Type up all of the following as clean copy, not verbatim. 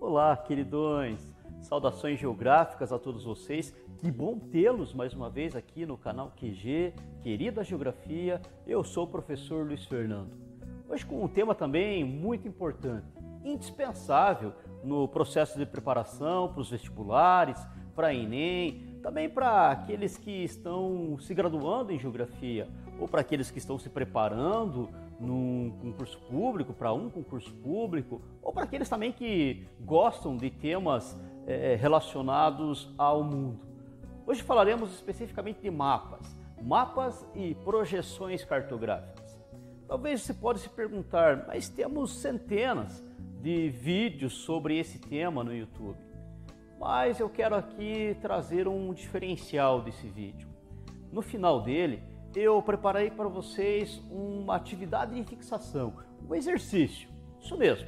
Olá, queridões! Saudações geográficas a todos vocês. Que bom tê-los mais uma vez aqui no canal QG, Querida Geografia. Eu sou o professor Luiz Fernando. Hoje com um tema também muito importante, indispensável no processo de preparação para os vestibulares, para Enem, também para aqueles que estão se graduando em Geografia ou para aqueles que estão se preparando num concurso público, para um concurso público, ou para aqueles também que gostam de temas relacionados ao mundo. Hoje falaremos especificamente de mapas e projeções cartográficas. Talvez você possa se perguntar, mas temos centenas de vídeos sobre esse tema no YouTube. Mas eu quero aqui trazer um diferencial desse vídeo. No final dele, eu preparei para vocês uma atividade de fixação, um exercício, isso mesmo.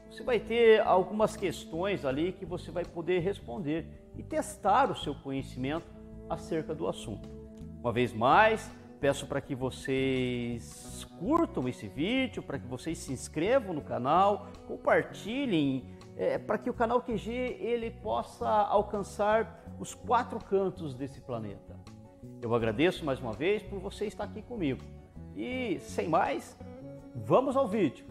Você vai ter algumas questões ali que você vai poder responder e testar o seu conhecimento acerca do assunto. Uma vez mais, peço para que vocês curtam esse vídeo, para que vocês se inscrevam no canal, compartilhem, para que o canal QG ele possa alcançar os 4 cantos desse planeta. Eu agradeço mais uma vez por você estar aqui comigo. E sem mais, vamos ao vídeo.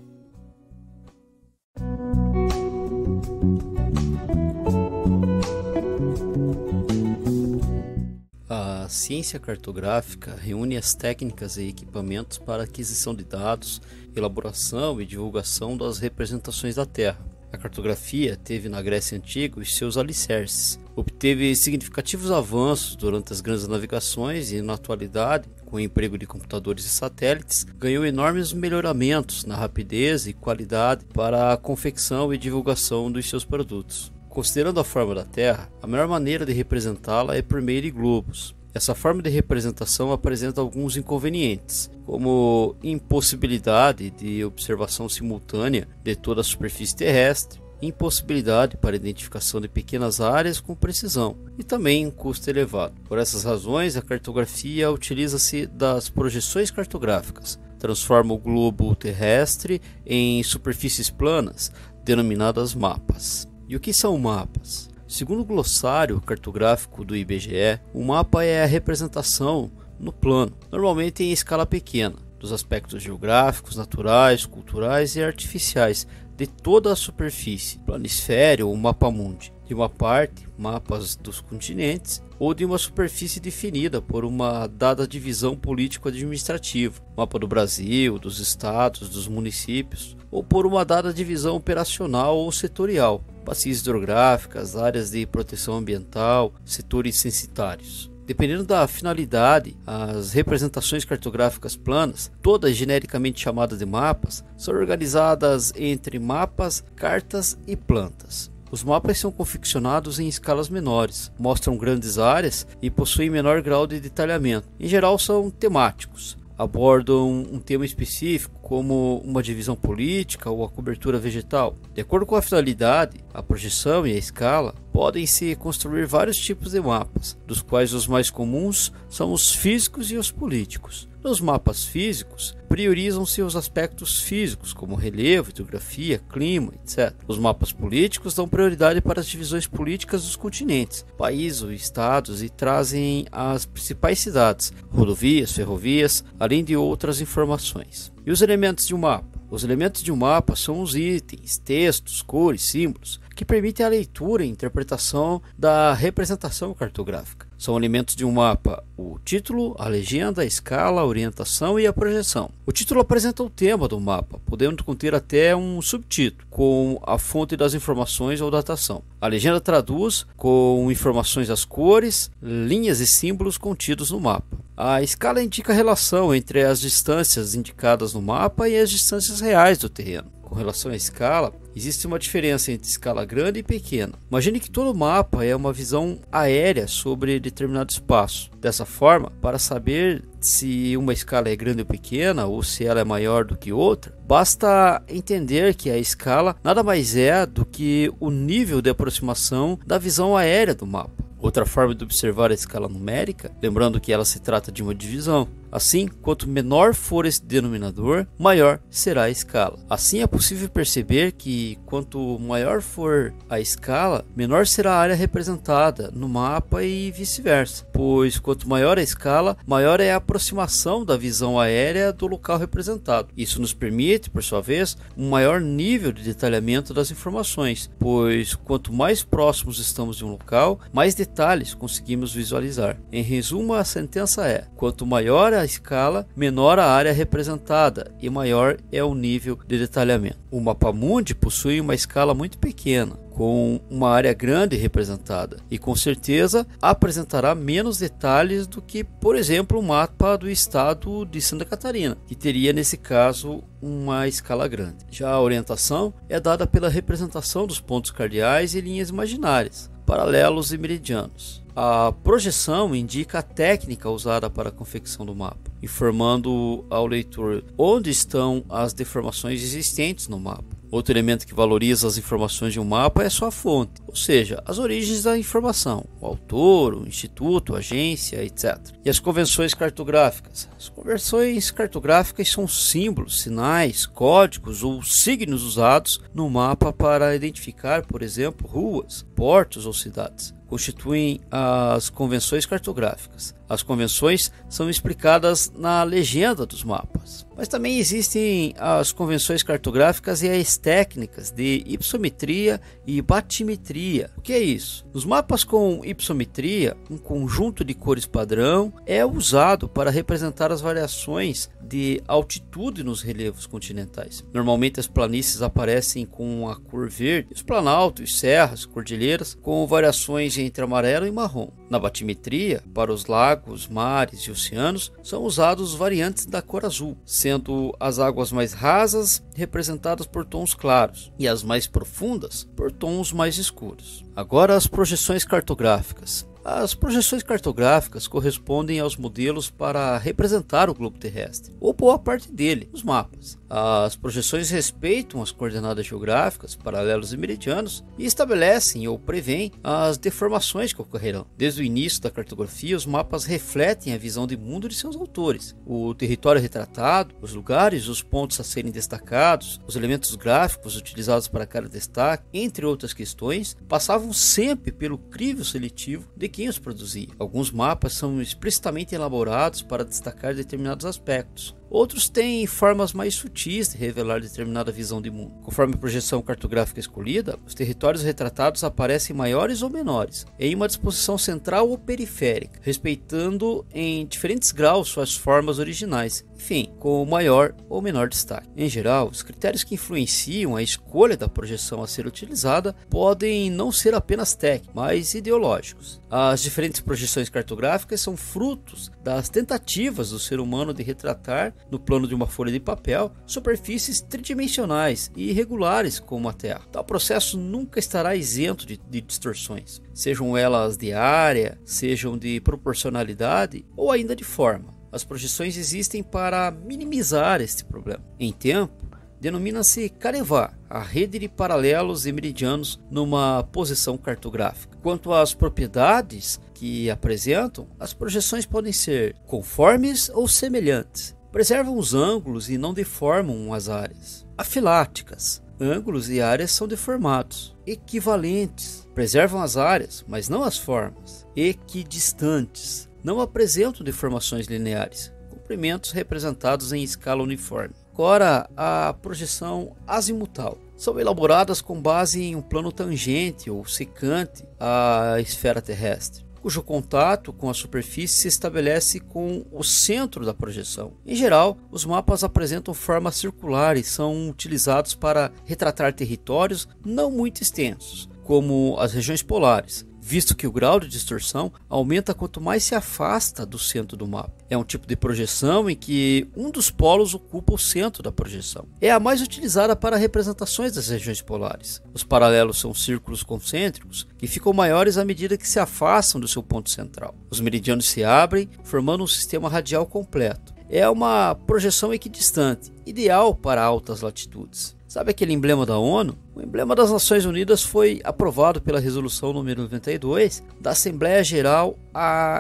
A ciência cartográfica reúne as técnicas e equipamentos para aquisição de dados, elaboração e divulgação das representações da Terra. A cartografia teve na Grécia Antiga os seus alicerces, obteve significativos avanços durante as grandes navegações e, na atualidade, com o emprego de computadores e satélites, ganhou enormes melhoramentos na rapidez e qualidade para a confecção e divulgação dos seus produtos. Considerando a forma da Terra, a melhor maneira de representá-la é por meio de globos. Essa forma de representação apresenta alguns inconvenientes, como impossibilidade de observação simultânea de toda a superfície terrestre, impossibilidade para identificação de pequenas áreas com precisão e também um custo elevado. Por essas razões, a cartografia utiliza-se das projeções cartográficas, transforma o globo terrestre em superfícies planas, denominadas mapas. E o que são mapas? Segundo o glossário cartográfico do IBGE, o mapa é a representação no plano, normalmente em escala pequena, dos aspectos geográficos, naturais, culturais e artificiais de toda a superfície, planisfério ou mapa-mundi, de uma parte, mapas dos continentes, ou de uma superfície definida por uma dada divisão político-administrativa, mapa do Brasil, dos estados, dos municípios, ou por uma dada divisão operacional ou setorial, bacias hidrográficas, áreas de proteção ambiental, setores censitários. Dependendo da finalidade, as representações cartográficas planas, todas genericamente chamadas de mapas, são organizadas entre mapas, cartas e plantas. Os mapas são confeccionados em escalas menores, mostram grandes áreas e possuem menor grau de detalhamento. Em geral, são temáticos, abordam um tema específico, como uma divisão política ou a cobertura vegetal. De acordo com a finalidade, a projeção e a escala, podem-se construir vários tipos de mapas, dos quais os mais comuns são os físicos e os políticos. Nos mapas físicos, priorizam-se os aspectos físicos, como relevo, hidrografia, clima, etc. Os mapas políticos dão prioridade para as divisões políticas dos continentes, países ou estados e trazem as principais cidades, rodovias, ferrovias, além de outras informações. E os elementos de um mapa? Os elementos de um mapa são os itens, textos, cores, símbolos, que permitem a leitura e interpretação da representação cartográfica. São elementos de um mapa o título, a legenda, a escala, a orientação e a projeção. O título apresenta o tema do mapa, podendo conter até um subtítulo, com a fonte das informações ou datação. A legenda traduz com informações das cores, linhas e símbolos contidos no mapa. A escala indica a relação entre as distâncias indicadas no mapa e as distâncias reais do terreno. Com relação à escala, existe uma diferença entre escala grande e pequena. Imagine que todo mapa é uma visão aérea sobre determinado espaço. Dessa forma, para saber se uma escala é grande ou pequena, ou se ela é maior do que outra, basta entender que a escala nada mais é do que o nível de aproximação da visão aérea do mapa. Outra forma de observar a escala numérica, lembrando que ela se trata de uma divisão. Assim, quanto menor for esse denominador, maior será a escala. Assim, é possível perceber que quanto maior for a escala, menor será a área representada no mapa e vice-versa, pois quanto maior a escala, maior é a aproximação da visão aérea do local representado. Isso nos permite, por sua vez, um maior nível de detalhamento das informações, pois quanto mais próximos estamos de um local, mais detalhes conseguimos visualizar. Em resumo, a sentença é: quanto maior a escala, menor a área representada e maior é o nível de detalhamento. O Mapamundi possui uma escala muito pequena, com uma área grande representada, e com certeza apresentará menos detalhes do que, por exemplo, o mapa do estado de Santa Catarina, que teria nesse caso uma escala grande. Já a orientação é dada pela representação dos pontos cardeais e linhas imaginárias, paralelos e meridianos. A projeção indica a técnica usada para a confecção do mapa, informando ao leitor onde estão as deformações existentes no mapa. Outro elemento que valoriza as informações de um mapa é sua fonte, ou seja, as origens da informação, o autor, o instituto, a agência, etc. E as convenções cartográficas? As convenções cartográficas são símbolos, sinais, códigos ou signos usados no mapa para identificar, por exemplo, ruas, portos ou cidades. Constituem as convenções cartográficas. As convenções são explicadas na legenda dos mapas. Mas também existem as convenções cartográficas e as técnicas de hypsometria e batimetria. O que é isso? Nos mapas com hypsometria, um conjunto de cores padrão é usado para representar as variações de altitude nos relevos continentais. Normalmente as planícies aparecem com a cor verde, os planaltos, serras, cordilheiras com variações entre amarelo e marrom. Na batimetria, para os lagos, mares e oceanos, são usados variantes da cor azul, sendo as águas mais rasas representadas por tons claros e as mais profundas por tons mais escuros. Agora, as projeções cartográficas. As projeções cartográficas correspondem aos modelos para representar o globo terrestre, ou boa parte dele, nos mapas. As projeções respeitam as coordenadas geográficas, paralelos e meridianos, e estabelecem ou prevêem as deformações que ocorrerão. Desde o início da cartografia, os mapas refletem a visão de mundo de seus autores. O território retratado, os lugares, os pontos a serem destacados, os elementos gráficos utilizados para cada destaque, entre outras questões, passavam sempre pelo crivo seletivo de quem os produzia. Alguns mapas são explicitamente elaborados para destacar determinados aspectos. Outros têm formas mais sutis de revelar determinada visão de mundo. Conforme a projeção cartográfica escolhida, os territórios retratados aparecem maiores ou menores, em uma disposição central ou periférica, respeitando em diferentes graus suas formas originais, enfim, com maior ou menor destaque. Em geral, os critérios que influenciam a escolha da projeção a ser utilizada podem não ser apenas técnicos, mas ideológicos. As diferentes projeções cartográficas são frutos das tentativas do ser humano de retratar, no plano de uma folha de papel, superfícies tridimensionais e irregulares como a Terra. Tal processo nunca estará isento de distorções, sejam elas de área, sejam de proporcionalidade ou ainda de forma. As projeções existem para minimizar este problema. Em tempo, denomina-se Carevar, a rede de paralelos e meridianos numa posição cartográfica. Quanto às propriedades que apresentam, as projeções podem ser conformes ou semelhantes. Preservam os ângulos e não deformam as áreas. Afiláticas. Ângulos e áreas são deformados. Equivalentes. Preservam as áreas, mas não as formas. Equidistantes. Não apresentam deformações lineares. Comprimentos representados em escala uniforme. Agora, a projeção azimutal. São elaboradas com base em um plano tangente ou secante à esfera terrestre, cujo contato com a superfície se estabelece com o centro da projeção. Em geral, os mapas apresentam formas circulares e são utilizados para retratar territórios não muito extensos, como as regiões polares, visto que o grau de distorção aumenta quanto mais se afasta do centro do mapa. É um tipo de projeção em que um dos polos ocupa o centro da projeção. É a mais utilizada para representações das regiões polares. Os paralelos são círculos concêntricos que ficam maiores à medida que se afastam do seu ponto central. Os meridianos se abrem, formando um sistema radial completo. É uma projeção equidistante, ideal para altas latitudes. Sabe aquele emblema da ONU? O emblema das Nações Unidas foi aprovado pela Resolução número 92 da Assembleia Geral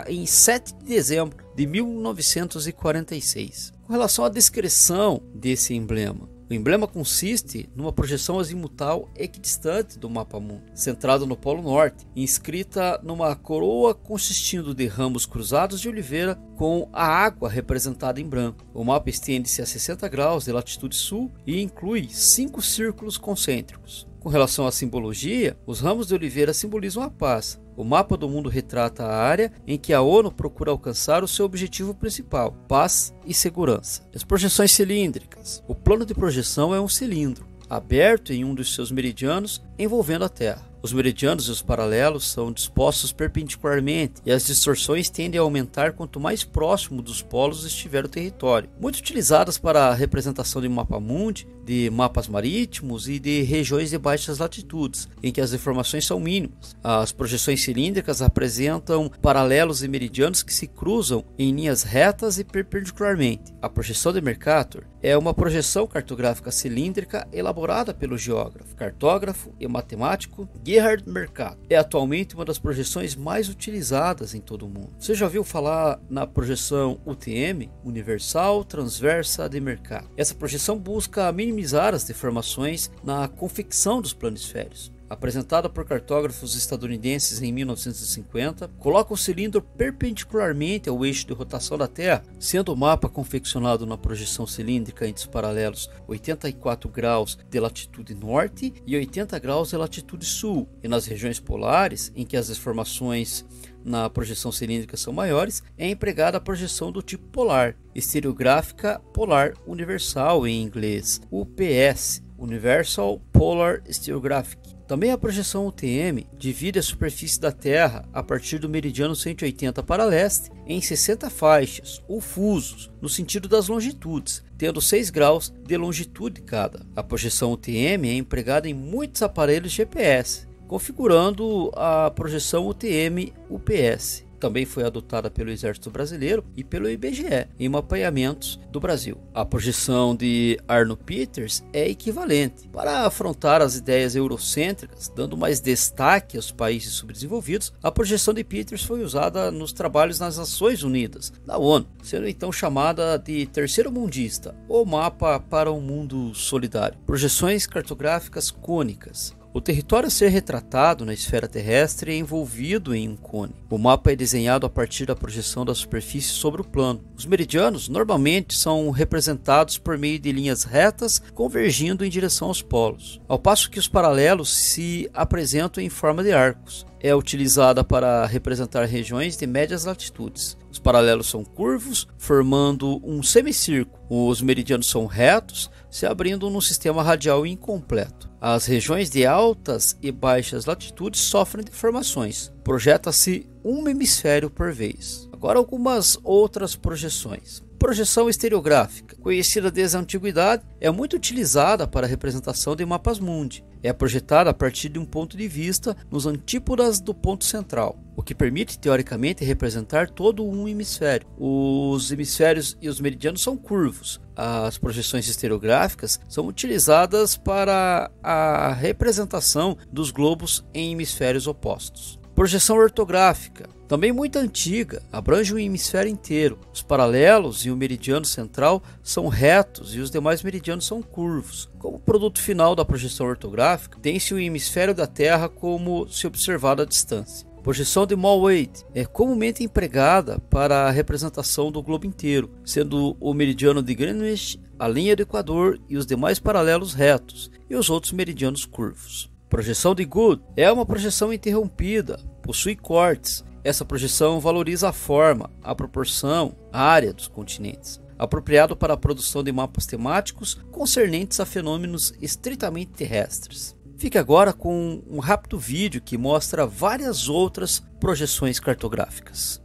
em 7 de dezembro de 1946. Com relação à descrição desse emblema, o emblema consiste numa projeção azimutal equidistante do mapa mundo, centrada no Polo Norte, inscrita numa coroa consistindo de ramos cruzados de oliveira com a água representada em branco. O mapa estende-se a 60 graus de latitude sul e inclui 5 círculos concêntricos. Com relação à simbologia, os ramos de oliveira simbolizam a paz. O mapa do mundo retrata a área em que a ONU procura alcançar o seu objetivo principal, paz e segurança. As projeções cilíndricas. O plano de projeção é um cilindro, aberto em um dos seus meridianos, envolvendo a Terra. Os meridianos e os paralelos são dispostos perpendicularmente e as distorções tendem a aumentar quanto mais próximo dos polos estiver o território. Muito utilizadas para a representação de mapa-mundi, de mapas marítimos e de regiões de baixas latitudes, em que as deformações são mínimas. As projeções cilíndricas apresentam paralelos e meridianos que se cruzam em linhas retas e perpendicularmente. A projeção de Mercator é uma projeção cartográfica cilíndrica elaborada pelo geógrafo, cartógrafo e matemático Gerhard Mercator. É atualmente uma das projeções mais utilizadas em todo o mundo. Você já ouviu falar na projeção UTM, Universal Transversa de Mercator? Essa projeção busca minimizar as deformações na confecção dos planisférios. Apresentada por cartógrafos estadunidenses em 1950, coloca o cilindro perpendicularmente ao eixo de rotação da Terra, sendo o mapa confeccionado na projeção cilíndrica entre os paralelos 84 graus de latitude norte e 80 graus de latitude sul, e nas regiões polares, em que as deformações na projeção cilíndrica são maiores, é empregada a projeção do tipo polar, estereográfica polar universal em inglês, UPS, Universal Polar Stereographic. Também a projeção UTM divide a superfície da Terra a partir do meridiano 180 para leste em 60 faixas ou fusos no sentido das longitudes, tendo 6 graus de longitude cada. A projeção UTM é empregada em muitos aparelhos GPS, configurando a projeção UTM-UPS. Também foi adotada pelo Exército Brasileiro e pelo IBGE em mapeamentos do Brasil. A projeção de Arnold Peters é equivalente. Para afrontar as ideias eurocêntricas, dando mais destaque aos países subdesenvolvidos, a projeção de Peters foi usada nos trabalhos nas Nações Unidas, da ONU, sendo então chamada de terceiro mundista, ou mapa para um mundo solidário. Projeções cartográficas cônicas. O território a ser retratado na esfera terrestre é envolvido em um cone. O mapa é desenhado a partir da projeção da superfície sobre o plano. Os meridianos normalmente são representados por meio de linhas retas convergindo em direção aos polos, ao passo que os paralelos se apresentam em forma de arcos. É utilizada para representar regiões de médias latitudes. Os paralelos são curvos, formando um semicírculo. Os meridianos são retos, se abrindo num sistema radial incompleto. As regiões de altas e baixas latitudes sofrem deformações. Projeta-se um hemisfério por vez. Agora algumas outras projeções. Projeção estereográfica, conhecida desde a antiguidade, é muito utilizada para a representação de mapas mundi. É projetada a partir de um ponto de vista nos antípodas do ponto central, o que permite teoricamente representar todo um hemisfério. Os hemisférios e os meridianos são curvos. As projeções estereográficas são utilizadas para a representação dos globos em hemisférios opostos. Projeção ortográfica, também muito antiga, abrange o hemisfério inteiro. Os paralelos e o meridiano central são retos e os demais meridianos são curvos. Como produto final da projeção ortográfica, tem-se o hemisfério da Terra como se observado à distância. Projeção de Malwaid é comumente empregada para a representação do globo inteiro, sendo o meridiano de Greenwich, a linha do Equador e os demais paralelos retos, e os outros meridianos curvos. Projeção de Good é uma projeção interrompida, possui cortes. Essa projeção valoriza a forma, a proporção, a área dos continentes, apropriado para a produção de mapas temáticos concernentes a fenômenos estritamente terrestres. Fique agora com um rápido vídeo que mostra várias outras projeções cartográficas.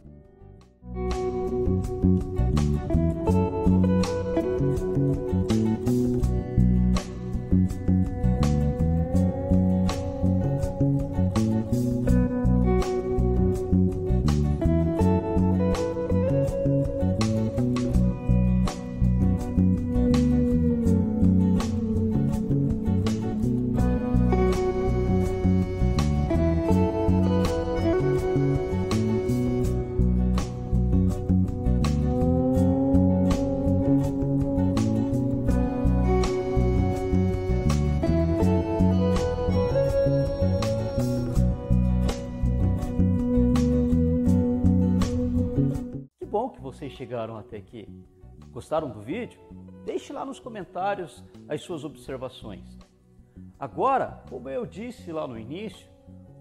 vocês chegaram até aqui? Gostaram do vídeo? Deixe lá nos comentários as suas observações. Agora, como eu disse lá no início,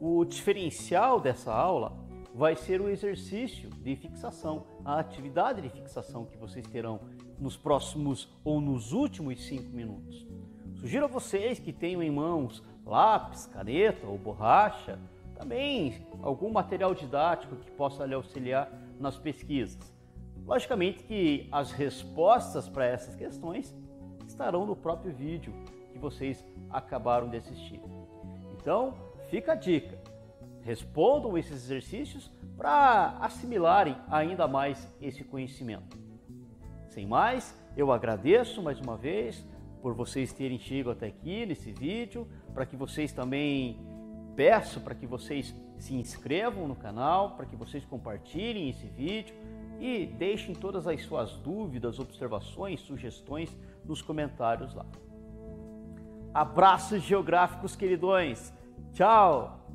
o diferencial dessa aula vai ser o exercício de fixação, a atividade de fixação que vocês terão nos próximos ou nos últimos 5 minutos. Sugiro a vocês que tenham em mãos lápis, caneta ou borracha, também algum material didático que possa lhe auxiliar nas pesquisas. Logicamente que as respostas para essas questões estarão no próprio vídeo que vocês acabaram de assistir. Então, fica a dica. Respondam esses exercícios para assimilarem ainda mais esse conhecimento. Sem mais, eu agradeço mais uma vez por vocês terem chegado até aqui nesse vídeo, para que vocês também peço para que vocês se inscrevam no canal, para que vocês compartilhem esse vídeo e deixem todas as suas dúvidas, observações, sugestões nos comentários lá. Abraços geográficos, queridões! Tchau!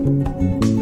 Música